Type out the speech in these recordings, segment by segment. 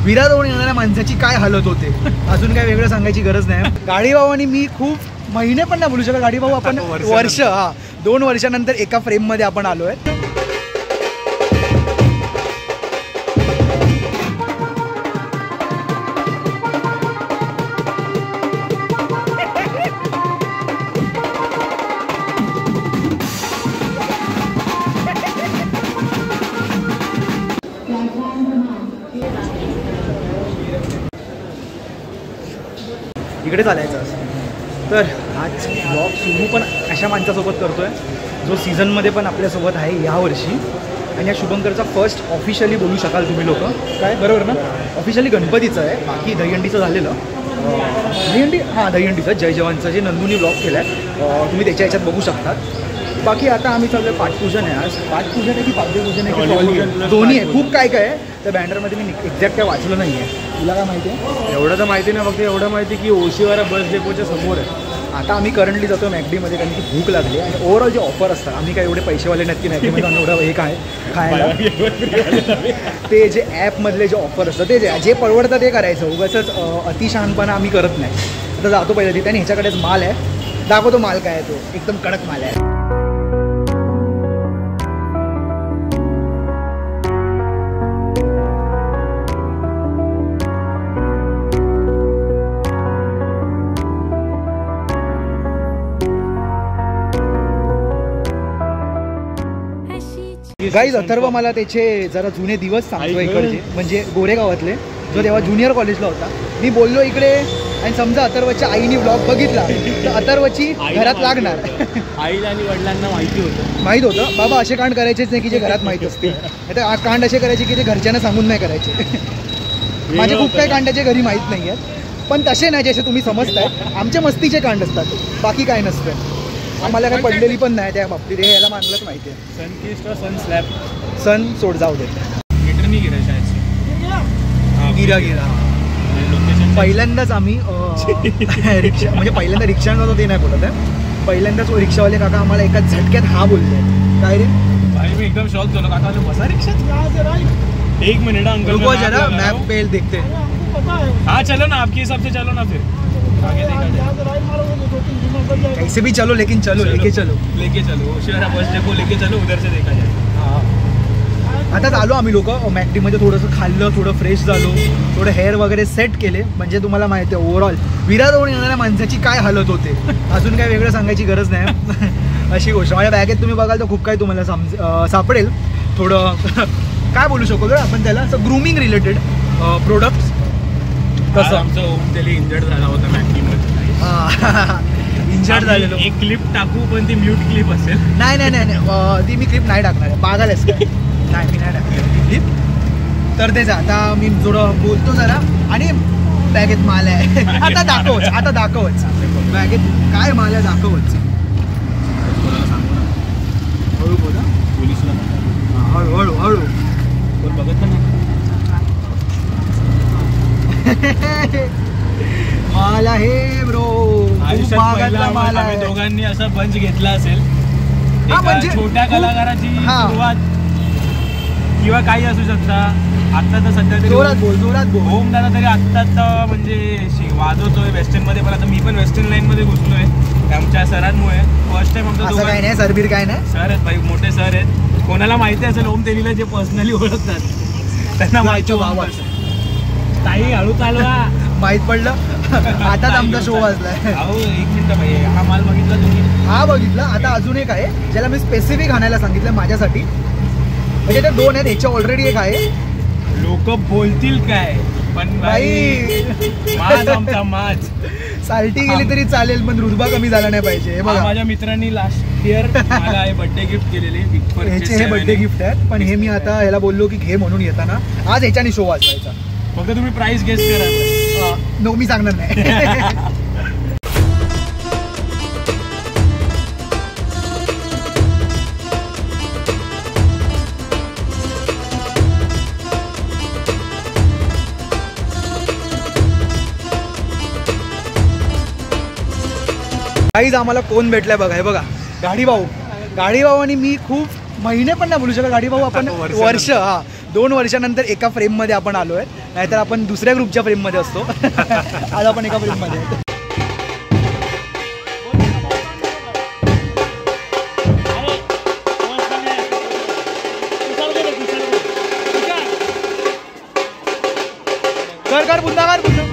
विराजवून येणाऱ्या माणसाची काय हालत होते, अजून काय वेगळं सांगायची गरज नाही. गाडी भाऊ आणि मी खूप महिने पण नाही बोलू शकत. गाडी भाऊ आपण वर्ष 2 वर्षानंतर एका फ्रेममध्ये आपण आलोय. इकडे चालायचं असं. तर आज ब्लॉग सुरू पण अशा माणसासोबत करतोय जो सीझनमध्ये पण आपल्यासोबत आहे यावर्षी. आणि या शुभंकरचा फर्स्ट ऑफिशियली बोलू शकाल तुम्ही लोक, काय बरोबर ना? ऑफिशियली गणपतीचं आहे, बाकी दहीहंडीचं झालेलं. दहीहंडीचं जय जवानचं जे नंदूनी ब्लॉग केलं आहे तुम्ही त्याच्या ह्याच्यात बघू शकतात. बाकी आता आम्ही चाललो आहे पाठपूजन आहे. आज पाठपूजन आहे की पाद्यपूजन आहे, दोन्ही आहे. खूप काय काय आहे त्या बॅनरमध्ये, मी एक्झॅक्ट काय वाचलं नाही आहे. तुला काय माहिती आहे? एवढं तर माहिती नाही, फक्त एवढं माहिती की ओशीवारा बस डेपोच्या समोर आहे. आता आम्ही करंटली जातो मॅकडीमध्ये कारण की भूक लागली. आणि ओव्हरऑल जे ऑफर असतात, आम्ही काय एवढे पैसेवाले नक्की मॅकडीमध्ये जाऊन एवढं हे काय खायला ते जे ॲपमधले जे ऑफर असतं ते जे परवडतं ते करायचं. उगाचच अतिशहानपणा आम्ही करत नाही. आता जातो पहिलं तिथे आणि ह्याच्याकडेच माल आहे, दाखवतो माल काय आहे. तो एकदम कडक माल आहे. गाईज अथर्व मला त्याचे जरा जुने दिवस सांगतो इकडचे, म्हणजे गोरेगावातले, जो तेव्हा ज्युनियर कॉलेजला होता. मी बोललो इकडे आणि समजा अथर्वच्या आईने व्लॉग बघितला तर अथर्वची घरात लागणार. आईला आणि वडिलांना माहीत होतं बाबा असे कांड करायचेच नाही की जे घरात माहीत असते. आता कांड असे करायचे की जे घरच्यांना सांगून नाही करायचे. माझे खूप काही कांडाचे घरी माहीत नाही आहेत, पण तसे नाही जसे तुम्ही समजताय. आमच्या मस्तीचे कांड असतात, बाकी काय नसतं. आम्हाला काय पडलेली पण नाही त्या बाबतीत, हे याला मानलंच माहिती आहे. सन किस्ट और सन स्लॅब, सन सोड जाऊ दे. मीटर नाही गिरा शायद गिरा पहिल्यांदाच आम्ही रिक्षा, म्हणजे पहिल्यांदा रिक्षानं जातो ते नाही बोलत आहे. पहिल्यांदाच रिक्षावाले काका आम्हाला एका झटक्यात हा बोलले. काय रे भाई, मी एकदम शॉक झालो. काका बसा रिक्षात. 1 मिनिट अंकल, रुको जरा मैप पे देखते. हाँ चलो ना, आपके हिसाब से चलो ना, फिर आगे देखा जाए. कैसे भी चलो, लेकिन चलो लेके चलो ओशीवारा बस डेपो लेके चलो, उधर से देखा जाए. आता आलो आम्ही लोक मॅकडीमध्ये. थोडंसं खाल्लं, थोडं फ्रेश झालो, थोडं हेअर वगैरे सेट केले. म्हणजे तुम्हाला माहिती आहे ओव्हरऑल विराजवून येणाऱ्या माणसाची काय हालत होते, अजून काय वेगळं सांगायची गरज नाही. अशी गोष्ट माझ्या बॅगेत तुम्ही बघाल तर खूप काही तुम्हाला सापडेल. थोडं काय बोलू शकतो आपण त्याला, असं ग्रूमिंग रिलेटेड प्रोडक्ट्स. तसं आमचं ओम त्याला इंजर्ड झाला होता मॅकडीमध्ये. इंजर्ड झालेलो. एक क्लिप टाकू, पण ती म्यूट क्लिप असेल. नाही ती मी क्लिप नाही टाकणार आहे. बागायलाच काय नाही, मी नाही टाकणार ती क्लिप. तर तेच आता मी थोडं बोलतो जरा. आणि बॅगेत माल आहे. आता दाखवच बॅगेत काय माल आहे दाखवच. हळू बोला, पोलिसला हळू कोण बघत नाही. माल आहे ब्रो, आयुष्यात माल आहे. दोघांनी असा बंच घेतला असेल, म्हणजे छोट्या कलाकाराची सुरुवात किंवा काही असू शकता. आता तर सध्या तरी जोरात बोल. ओम दादा तरी आत्ता म्हणजे वाजवतोय वेस्टर्न मध्ये, पण आता मी पण वेस्टर्न लाईन मध्ये घुसलोय आमच्या सरांमुळे. फर्स्ट टाइम आमचं काय नाही, सरबीर काय नाही. सर आहेत भाई, मोठे सर आहेत. कोणाला माहिती असेल ओम तेलीला, जे पर्सनली ओळखतात त्यांना माहिती. काही हळू चालवा, माहित पडलं. आताच आमचा शो वाजलाय. अहो 1 मिनिट भाई, हा माल बघितला तुम्ही? हा बघितला. आता अजून एक आहे ज्याला मी स्पेसिफिक आणायला सांगितलं माझ्यासाठी. म्हणजे ते 2 आहेत, ह्याच्या ऑलरेडी एक आहे. लोक बोलतील काय, पण भाई माझ साल्टी गेली तरी चालेल, पण रुतबा कमी झाला नाही पाहिजे. हे बघा, माझ्या मित्रांनी लास्ट इयर मला बर्थडे गिफ्ट केलेले. ह्याचे हे बर्थडे गिफ्ट आहेत, पण हे मी आता ह्याला बोललो की घे म्हणून येताना. आज ह्याच्याने शो वाजवायचा. फक्त तुम्ही प्राइस गेस करा. नो, मी सांगणार नाही. काहीच आम्हाला कोण भेटलाय बघा. हे बघा गाडी भाऊ आणि मी खूप महिने पण नाही बोलू शकत. गाडी भाऊ आपण वर्ष 2 वर्षानंतर एका फ्रेममध्ये आपण आलो आहे, नाहीतर आपण दुसऱ्या ग्रुपच्या फ्रेममध्ये असतो. आज आपण एका फ्रेममध्ये आहे. कर पुन्हा कर पुन्हा.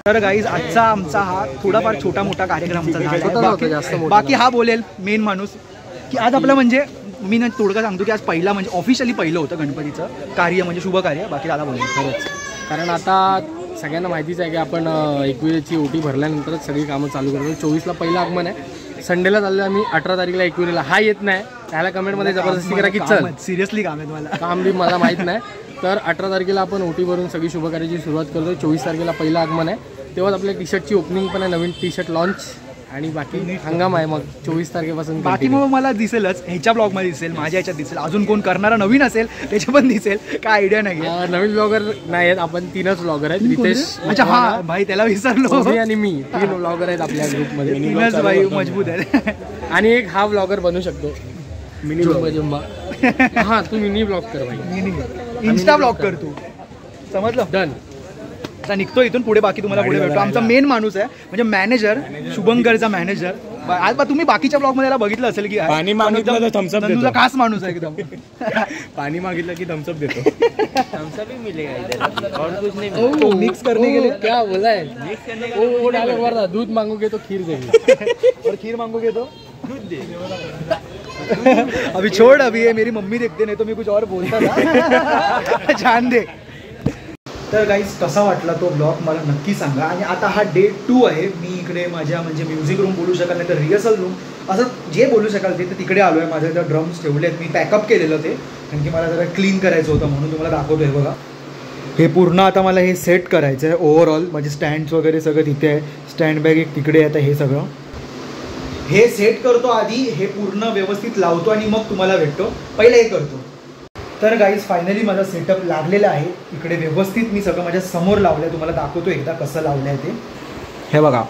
तर गाईज आजचा आमचा हा थोडाफार छोटा मोठा कार्यक्रम झाला. बाकी हा बोलेल मेन माणूस की आज आपलं म्हणजे मी ना थोडं सांगतो की आज पहिला म्हणजे ऑफिशियली पहिलं होतं गणपतीचं कार्य म्हणजे शुभ कार्य. बाकी दादा बोलेल. खरंच कारण आता सगळ्यांना माहितीच आहे की आपण 21ची ओटी भरल्यानंतरच सगळी कामं चालू करतो. 24ला पहिलं आगमन आहे, संडेला चाललं आम्ही 18 तारखेला 21ला. हा येत नाही त्याला कमेंटमध्ये जबरदस्ती करा की चल सिरियसली काम आहे मला काम बी मला माहीत नाही. तर 18 तारखेला आपण ओटी भरून सगळी शुभकार्याची सुरुवात करतो. 24 तारखेला पहिलं आगमन आहे. तेव्हाच आपल्या टी शर्टची ओपनिंग पण आहे, नवीन टी शर्ट लॉन्च आणि बाकी हंगाम आहे मग 24 तारखेपासून. बाकी मग मला दिसेलच, ह्याच्या ब्लॉगमध्ये दिसेल, माझ्या ह्याच्यात दिसेल, अजून कोण करणारा नवीन असेल त्याच्या पण दिसेल, काय आयडिया नाही. नवीन ब्लॉगर नाही आहेत, आपण 3च ब्लॉगर आहेत. रितेश, अच्छा हा भाई त्याला विसरलो, आणि मी 3 ब्लॉगर आहेत आपल्या ग्रुपमध्ये. 3च भाई मजबूत आहेत. आणि एक हा ब्लॉगर बनू शकतो मिनी जुंबा. हा तू मिनी ब्लॉग कर भाई, इन्स्टा ब्लॉग कर तू, समजलं? डन. आता निघतो इथून पुढे, बाकी तुम्हाला पुढे भेटतो. आमचा मेन माणूस आहे म्हणजे मॅनेजर, शुभंकरचा मॅनेजर. आज तुम्ही बाकीच्या ब्लॉग मध्ये बघितलं असेल की पाणी मागितलं तर थम्सअप देतो. तुझा खास माणूस आहे एकदम. पाणी मागितलं की थम्सअप देतो. थम्सअप भी मिलेगा और कुछ नहीं. मिक्स करने के लिए क्या बोला है? मिक्स करने के लिए वो डायलॉग मारता, दूध मांगोगे तो खीर देंगे और खीर मांगोगे तो दूध दे. अभी छोड़, अभी ये मेरी मम्मी देखते, नहीं तो मैं कुछ और बोलता था. जान दे. तर गाईज कसा वाटला तो ब्लॉग मला नक्की सांगा. आणि आता हा डे 2 आहे. मी इकडे माझ्या म्हणजे म्युझिक रूम बोलू शकाल, नाही तर रिहर्सल रूम, असं जे बोलू शकाल ते तिकडे आलो आहे. माझ्या इथं ड्रम्स ठेवले आहेत, मी पॅकअप केलेलं ते, कारण की मला जरा क्लीन करायचं होतं म्हणून तुम्हाला दाखवतो आहे बघा. हे पूर्ण आता मला हे सेट करायचं आहे ओव्हरऑल. म्हणजे स्टँड्स वगैरे सगळं तिथे आहे, स्टँड बॅग एक तिकडे आहे. आता हे सगळं हे सेट करतो आधी, हे पूर्ण व्यवस्थित लावतो आणि मग तुम्हाला भेटतो. पहिले हे करतो. तर गाईज फायनली माझा सेटअप लागलेला आहे. इकडे व्यवस्थित मी सगळं माझ्या समोर लावलं आहे, तुम्हाला दाखवतो एकदा कसं लावलं आहे ते. हे बघा,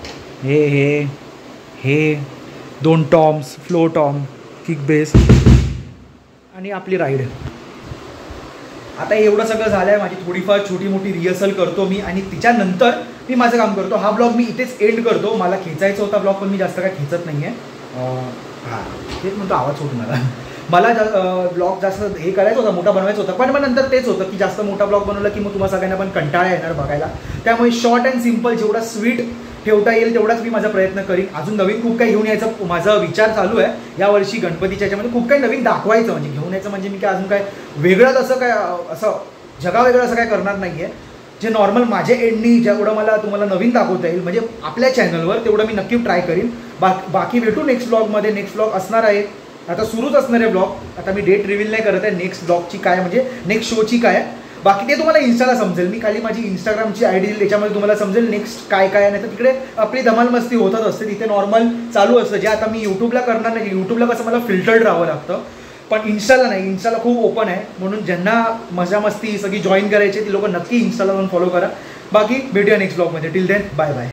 हे हे हे 2 Tom's, flow Tom, kick base आणि आपली राईड. आता एवढं सगळं झालं आहे. माझी थोडीफार छोटी मोठी रिहर्सल करतो मी आणि तिच्यानंतर मी माझं काम करतो. हा ब्लॉग मी इथेच एंड करतो. मला खेचायचा होता ब्लॉग, पण मी जास्त काय खेचत नाही आहे. हां तेच म्हणतो, आवाज सोडून मला ब्लॉग जास्त हे करायचं होता, मोठा बनवायचा होता, पण मग नंतर तेच होतं की जास्त मोठा ब्लॉग बनवला की मग तुम्हाला सगळ्यांना पण कंटाळा येणार बघायला. त्यामुळे शॉर्ट अँड सिम्पल, जेवढा स्वीट ठेवता येईल तेवढाच मी माझा प्रयत्न करीन. अजून नवीन खूप काही घेऊन यायचा माझा विचार चालू आहे. यावर्षी गणपतीच्या ह्याच्यामध्ये खूप काही नवीन दाखवायचं, म्हणजे घेऊन यायचं म्हणजे मी काय अजून काय वेगळंच असं काय असं जगावेगळं असं काय करणार नाही आहे. जे नॉर्मल माझ्या एंडनी जेवढं मला तुम्हाला नवीन दाखवता येईल म्हणजे आपल्या चॅनलवर, तेवढं मी नक्की ट्राय करीन. बाकी भेटू नेक्स्ट ब्लॉगमध्ये. नेक्स्ट ब्लॉग असणार आहे, आता सुरूच असणार आहे ब्लॉग. आता मी डेट रिव्हील नाही करत आहे नेक्स्ट ब्लॉगची काय, म्हणजे नेक्स्ट शोची काय आहे. बाकी ते तुम्हाला इन्स्टाला समजेल. मी खाली माझी इंस्टाग्रामची आयडी दिली, त्याच्यामध्ये तुम्हाला समजेल नेक्स्ट काय काय. नाही तर तिकडे आपली धमाल मस्ती होतच असते, तिथे नॉर्मल चालू असतं. जे आता मी यूट्यूबला करणार नाही, यूट्यूबला कसं मला फिल्टर्ड राहावं लागतं, पण इन्स्टाला नाही. इन्स्टाला खूप ओपन आहे, म्हणून ज्यांना मजा मस्ती सगळी जॉईन करायची ती लोक नक्की इन्स्टाला जाऊन फॉलो करा. बाकी भेटूया नेक्स्ट ब्लॉगमध्ये. Till then bye bye.